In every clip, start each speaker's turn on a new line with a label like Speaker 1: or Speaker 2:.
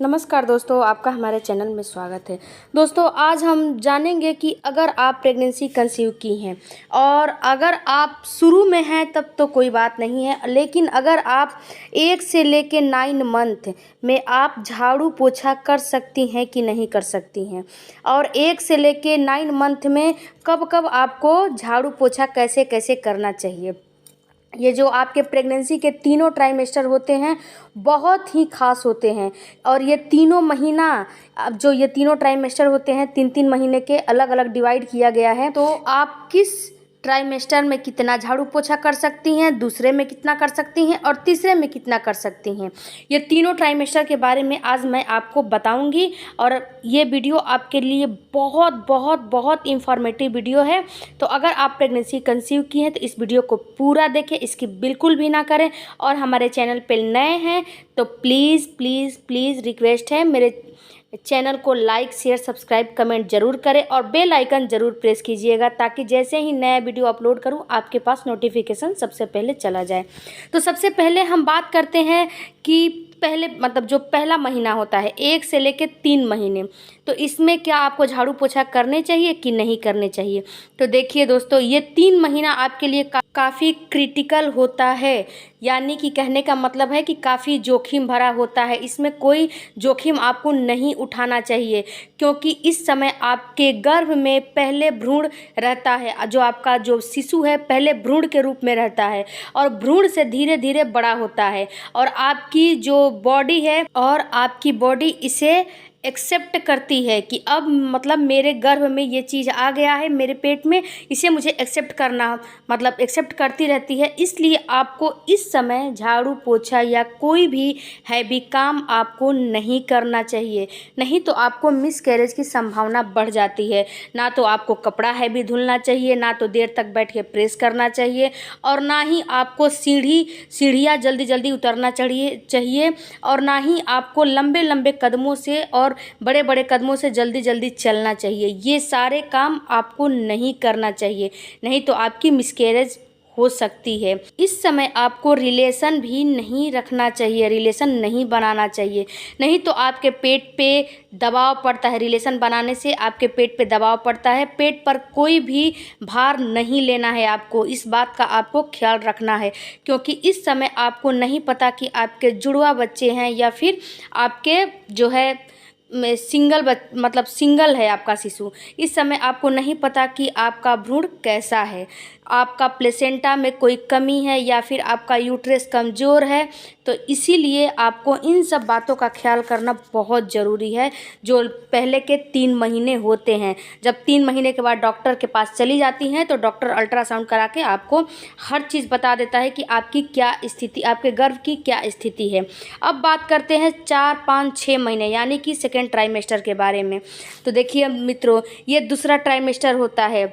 Speaker 1: नमस्कार दोस्तों, आपका हमारे चैनल में स्वागत है। दोस्तों, आज हम जानेंगे कि अगर आप प्रेगनेंसी कंसीव की हैं और अगर आप शुरू में हैं तब तो कोई बात नहीं है, लेकिन अगर आप 1 से लेके 9 मंथ में आप झाड़ू पोछा कर सकती हैं कि नहीं कर सकती हैं, और 1 से लेके 9 मंथ में कब कब आपको झाड़ू पोछा कैसे कैसे करना चाहिए। ये जो आपके प्रेगनेंसी के तीनों ट्राइमेस्टर होते हैं बहुत ही ख़ास होते हैं, और ये तीनों महीना अब जो ये तीनों ट्राइमेस्टर होते हैं 3-3 महीने के अलग अलग डिवाइड किया गया है। तो आप किस ट्राइमेस्टर में कितना झाड़ू पोछा कर सकती हैं, दूसरे में कितना कर सकती हैं और तीसरे में कितना कर सकती हैं, ये तीनों ट्राइमेस्टर के बारे में आज मैं आपको बताऊंगी। और ये वीडियो आपके लिए बहुत बहुत बहुत इंफॉर्मेटिव वीडियो है। तो अगर आप प्रेगनेंसी कंसीव की हैं तो इस वीडियो को पूरा देखें, इसकी बिल्कुल भी ना करें। और हमारे चैनल पर नए हैं तो प्लीज़ प्लीज़ प्लीज़ रिक्वेस्ट है, मेरे चैनल को लाइक शेयर सब्सक्राइब कमेंट ज़रूर करें और बेल आइकन ज़रूर प्रेस कीजिएगा, ताकि जैसे ही नया वीडियो अपलोड करूं आपके पास नोटिफिकेशन सबसे पहले चला जाए। तो सबसे पहले हम बात करते हैं कि पहले जो पहला महीना होता है 1 से लेकर 3 महीने, तो इसमें क्या आपको झाड़ू पोछा करने चाहिए कि नहीं करने चाहिए। तो देखिए दोस्तों, ये 3 महीना आपके लिए काफ़ी क्रिटिकल होता है, यानी कि कहने का मतलब है कि काफ़ी जोखिम भरा होता है। इसमें कोई जोखिम आपको नहीं उठाना चाहिए, क्योंकि इस समय आपके गर्भ में पहले भ्रूण रहता है। जो आपका जो शिशु है पहले भ्रूण के रूप में रहता है और भ्रूण से धीरे धीरे बड़ा होता है, और आपकी जो बॉडी है और आपकी बॉडी इसे एक्सेप्ट करती है कि अब मेरे गर्भ में ये चीज़ आ गया है, मेरे पेट में, इसे मुझे एक्सेप्ट करना एक्सेप्ट करती रहती है। इसलिए आपको इस समय झाड़ू पोछा या कोई भी हैवी काम आपको नहीं करना चाहिए, नहीं तो आपको मिसकैरेज की संभावना बढ़ जाती है। ना तो आपको कपड़ा हैवी धुलना चाहिए, ना तो देर तक बैठ के प्रेस करना चाहिए, और ना ही आपको सीढ़ियाँ जल्दी जल्दी उतरना चाहिए, और ना ही आपको लंबे लंबे कदमों से और बड़े बड़े कदमों से जल्दी जल्दी चलना चाहिए। ये सारे काम आपको नहीं करना चाहिए, नहीं तो आपकी मिसकैरेज हो सकती है। इस समय आपको रिलेशन भी नहीं रखना चाहिए, रिलेशन नहीं बनाना चाहिए, नहीं तो आपके पेट पे दबाव पड़ता है। रिलेशन बनाने से आपके पेट पे दबाव पड़ता है, पेट पर कोई भी भार नहीं लेना है आपको, इस बात का आपको ख्याल रखना है, क्योंकि इस समय आपको नहीं पता कि आपके जुड़वा बच्चे हैं या फिर आपके जो है सिंगल है आपका शिशु। इस समय आपको नहीं पता कि आपका भ्रूण कैसा है, आपका प्लेसेंटा में कोई कमी है या फिर आपका यूट्रस कमज़ोर है। तो इसीलिए आपको इन सब बातों का ख्याल करना बहुत ज़रूरी है, जो पहले के 3 महीने होते हैं। जब 3 महीने के बाद डॉक्टर के पास चली जाती हैं तो डॉक्टर अल्ट्रासाउंड करा के आपको हर चीज़ बता देता है कि आपकी क्या स्थिति, आपके गर्भ की क्या स्थिति है। अब बात करते हैं 4, 5, 6 महीने यानी कि सेकेंड ट्राइमेस्टर के बारे में। तो देखिए मित्रों, ये दूसरा ट्राइमेस्टर होता है।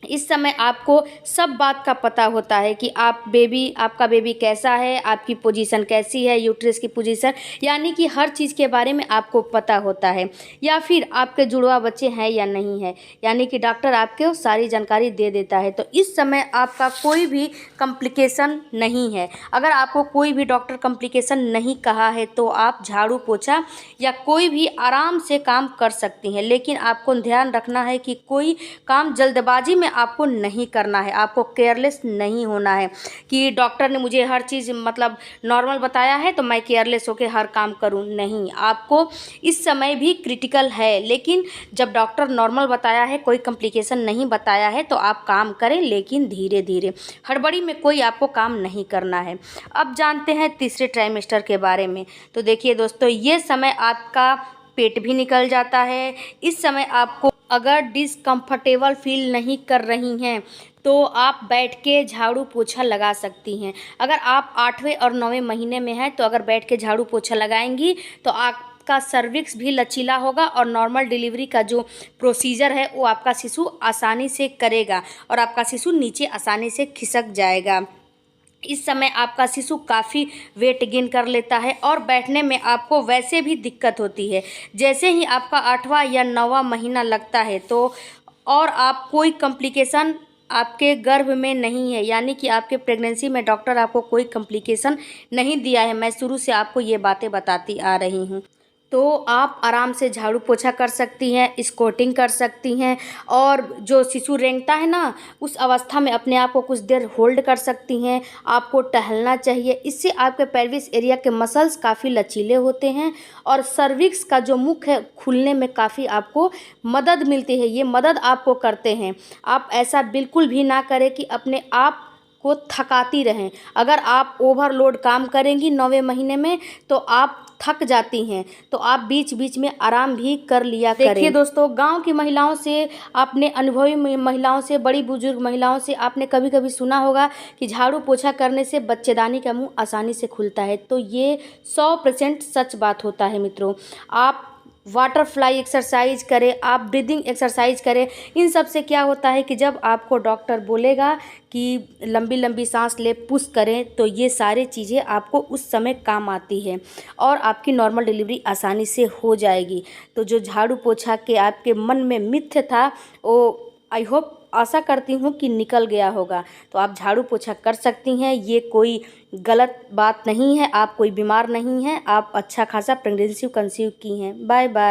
Speaker 1: इस समय आपको सब बात का पता होता है कि आपका बेबी कैसा है, आपकी पोजीशन कैसी है, यूट्रस की पोजीशन, यानी कि हर चीज़ के बारे में आपको पता होता है, या फिर आपके जुड़वा बच्चे हैं या नहीं है, यानी कि डॉक्टर आपको सारी जानकारी दे देता है। तो इस समय आपका कोई भी कॉम्प्लिकेशन नहीं है। अगर आपको कोई भी डॉक्टर कॉम्प्लिकेशन नहीं कहा है तो आप झाड़ू पोछा या कोई भी आराम से काम कर सकती हैं, लेकिन आपको ध्यान रखना है कि कोई काम जल्दबाजी में आपको नहीं करना है, आपको केयरलेस नहीं होना है कि डॉक्टर ने मुझे हर चीज़ नॉर्मल बताया है तो मैं केयरलेस होकर हर काम करूं। नहीं, आपको इस समय भी क्रिटिकल है, लेकिन जब डॉक्टर नॉर्मल बताया है, कोई कॉम्प्लिकेशन नहीं बताया है, तो आप काम करें, लेकिन धीरे धीरे, हड़बड़ी में कोई आपको काम नहीं करना है। अब जानते हैं तीसरे ट्राइमेस्टर के बारे में। तो देखिए दोस्तों, ये समय आपका पेट भी निकल जाता है। इस समय आपको अगर डिसकम्फर्टेबल फील नहीं कर रही हैं तो आप बैठ के झाड़ू पोछा लगा सकती हैं। अगर आप 8वें और 9वें महीने में हैं तो अगर बैठ के झाड़ू पोछा लगाएंगी तो आपका सर्विक्स भी लचीला होगा, और नॉर्मल डिलीवरी का जो प्रोसीजर है वो आपका शिशु आसानी से करेगा और आपका शिशु नीचे आसानी से खिसक जाएगा। इस समय आपका शिशु काफ़ी वेट गेन कर लेता है और बैठने में आपको वैसे भी दिक्कत होती है। जैसे ही आपका 8वां या 9वां महीना लगता है तो और आप कोई कॉम्प्लिकेशन आपके गर्भ में नहीं है, यानी कि आपके प्रेगनेंसी में डॉक्टर आपको कोई कॉम्प्लिकेशन नहीं दिया है। मैं शुरू से आपको ये बातें बताती आ रही हूँ। तो आप आराम से झाड़ू पोछा कर सकती हैं, स्क्वॉटिंग कर सकती हैं। और जो शिशु रेंगता है ना, उस अवस्था में अपने आप को कुछ देर होल्ड कर सकती हैं। आपको टहलना चाहिए, इससे आपके पेल्विस एरिया के मसल्स काफ़ी लचीले होते हैं और सर्विक्स का जो मुख है खुलने में काफ़ी आपको मदद मिलती है। ये मदद आपको करते हैं। आप ऐसा बिल्कुल भी ना करें कि अपने आप को थकाती रहें। अगर आप ओवरलोड काम करेंगी 9वें महीने में तो आप थक जाती हैं, तो आप बीच बीच में आराम भी कर लिया करें। देखिए दोस्तों, गांव की महिलाओं से, आपने अनुभवी महिलाओं से, बड़ी बुजुर्ग महिलाओं से आपने कभी कभी सुना होगा कि झाड़ू पोछा करने से बच्चेदानी का मुंह आसानी से खुलता है। तो ये 100% सच बात होता है मित्रों। आप वाटरफ्लाई एक्सरसाइज करें, आप ब्रीदिंग एक्सरसाइज करें। इन सब से क्या होता है कि जब आपको डॉक्टर बोलेगा कि लंबी लंबी सांस ले, पुश करें, तो ये सारी चीज़ें आपको उस समय काम आती है और आपकी नॉर्मल डिलीवरी आसानी से हो जाएगी। तो जो झाड़ू पोछा के आपके मन में मिथ्य था, वो आई होप, आशा करती हूँ कि निकल गया होगा। तो आप झाड़ू पोछा कर सकती हैं, ये कोई गलत बात नहीं है। आप कोई बीमार नहीं हैं, आप अच्छा खासा प्रेगनेंसी कंसीव की हैं। Bye bye.